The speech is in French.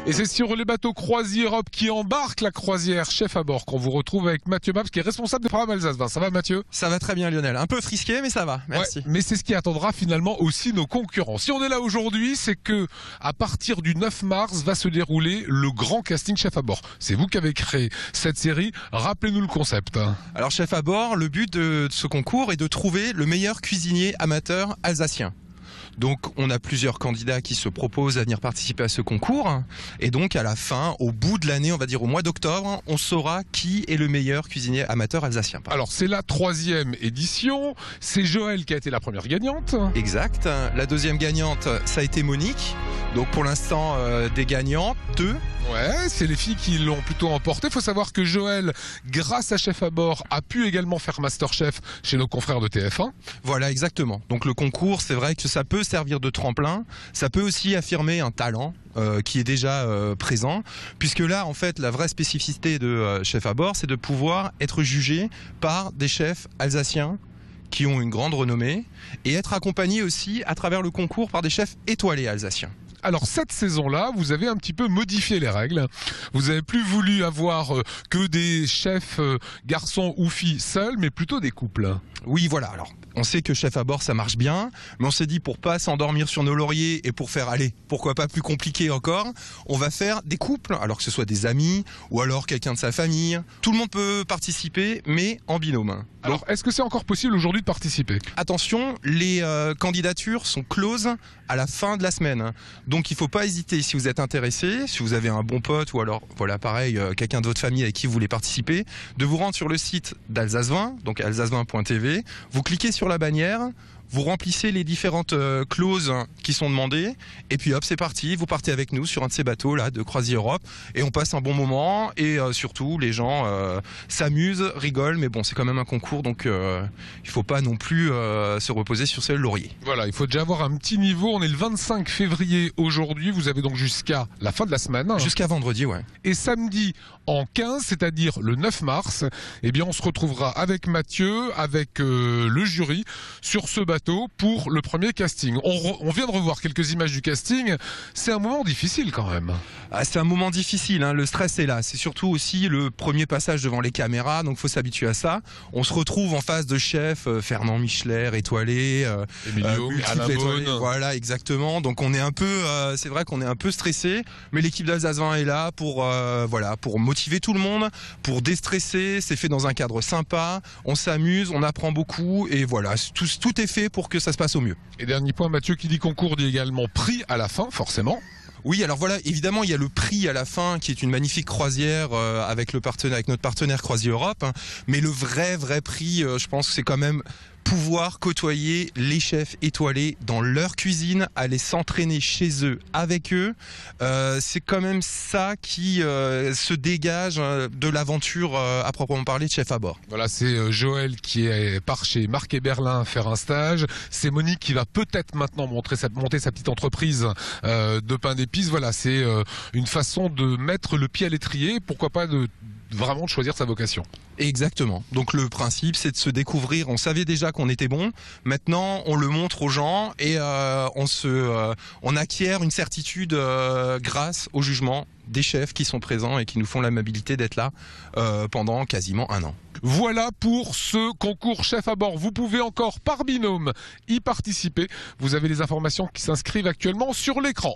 Et c'est sur les bateaux Croisière Europe qui embarquent la croisière Chef à bord qu'on vous retrouve avec Mathieu Mabs, qui est responsable des programmes Alsace 20. Ça va, Mathieu? Ça va très bien, Lionel. Un peu frisqué, mais ça va. Merci. Ouais, mais c'est ce qui attendra finalement aussi nos concurrents. Si on est là aujourd'hui, c'est que à partir du 9 mars va se dérouler le grand casting Chef à bord. C'est vous qui avez créé cette série. Rappelez-nous le concept. Alors, Chef à bord, le but de ce concours est de trouver le meilleur cuisinier amateur alsacien. Donc on a plusieurs candidats qui se proposent à venir participer à ce concours et donc à la fin, au bout de l'année, on va dire au mois d'octobre, on saura qui est le meilleur cuisinier amateur alsacien. Alors c'est la 3e édition, c'est Joël qui a été la première gagnante. Exact, la deuxième gagnante ça a été Monique, donc pour l'instant des gagnantes, 2. Ouais, c'est les filles qui l'ont plutôt emporté. Il faut savoir que Joël, grâce à Chef à bord, a pu également faire Masterchef chez nos confrères de TF1. Voilà, exactement. Donc le concours, c'est vrai que ça peut servir de tremplin. Ça peut aussi affirmer un talent qui est déjà présent. Puisque là, en fait, la vraie spécificité de Chef à bord, c'est de pouvoir être jugé par des chefs alsaciens qui ont une grande renommée et être accompagné aussi à travers le concours par des chefs étoilés alsaciens. Alors cette saison-là, vous avez un petit peu modifié les règles. Vous avez plus voulu avoir que des chefs garçons ou filles seuls, mais plutôt des couples. Oui, voilà. Alors, on sait que Chef à bord, ça marche bien, mais on s'est dit pour pas s'endormir sur nos lauriers et pour faire, allez, pourquoi pas plus compliqué encore, on va faire des couples, alors que ce soit des amis ou alors quelqu'un de sa famille. Tout le monde peut participer, mais en binôme. Alors, est-ce que c'est encore possible aujourd'hui de participer? Attention, les candidatures sont closes à la fin de la semaine. Donc il ne faut pas hésiter si vous êtes intéressé, si vous avez un bon pote ou alors, voilà, pareil, quelqu'un de votre famille avec qui vous voulez participer, de vous rendre sur le site d'Alsace 20, donc alsace20.tv, vous cliquez sur la bannière, vous remplissez les différentes clauses qui sont demandées et puis hop, c'est parti, vous partez avec nous sur un de ces bateaux là de Croisière Europe et on passe un bon moment et surtout les gens s'amusent, rigolent, mais bon, c'est quand même un concours donc il faut pas non plus se reposer sur ses lauriers. Voilà, il faut déjà avoir un petit niveau. On est le 25 février aujourd'hui, vous avez donc jusqu'à la fin de la semaine. Jusqu'à vendredi, ouais. Et samedi en 15, c'est-à-dire le 9 mars, eh bien on se retrouvera avec Mathieu, avec le jury sur ce bateau pour le premier casting. On vient de revoir quelques images du casting. C'est un moment difficile quand même. Ah, c'est un moment difficile, hein. Le stress est là. C'est surtout aussi le premier passage devant les caméras, donc faut s'habituer à ça. On se retrouve en face de chefs Fernand Micheler, étoilé, Emilio, Alain Beaune. Voilà, exactement. Donc on est un peu, c'est vrai qu'on est un peu stressé, mais l'équipe d'Alsace 20 est là pour, voilà, pour motiver tout le monde, pour déstresser. C'est fait dans un cadre sympa. On s'amuse, on apprend beaucoup et voilà, tout est fait pour que ça se passe au mieux. Et dernier point, Mathieu, qui dit concours dit également prix à la fin, forcément. Oui, alors voilà, évidemment, il y a le prix à la fin qui est une magnifique croisière avec notre partenaire Croisière Europe. Hein, mais le vrai prix, je pense que c'est quand même pouvoir côtoyer les chefs étoilés dans leur cuisine, aller s'entraîner chez eux avec eux. C'est quand même ça qui se dégage de l'aventure à proprement parler de Chef à bord. Voilà, c'est Joël qui part chez Marc et Berlin faire un stage. C'est Monique qui va peut-être maintenant monter sa petite entreprise de pain d'épices. Voilà, c'est une façon de mettre le pied à l'étrier. Pourquoi pas vraiment de choisir sa vocation. Exactement. Donc le principe, c'est de se découvrir. On savait déjà qu'on était bon. Maintenant, on le montre aux gens et on acquiert une certitude grâce au jugement des chefs qui sont présents et qui nous font l'amabilité d'être là pendant quasiment 1 an. Voilà pour ce concours Chef à bord. Vous pouvez encore par binôme y participer. Vous avez les informations qui s'inscrivent actuellement sur l'écran.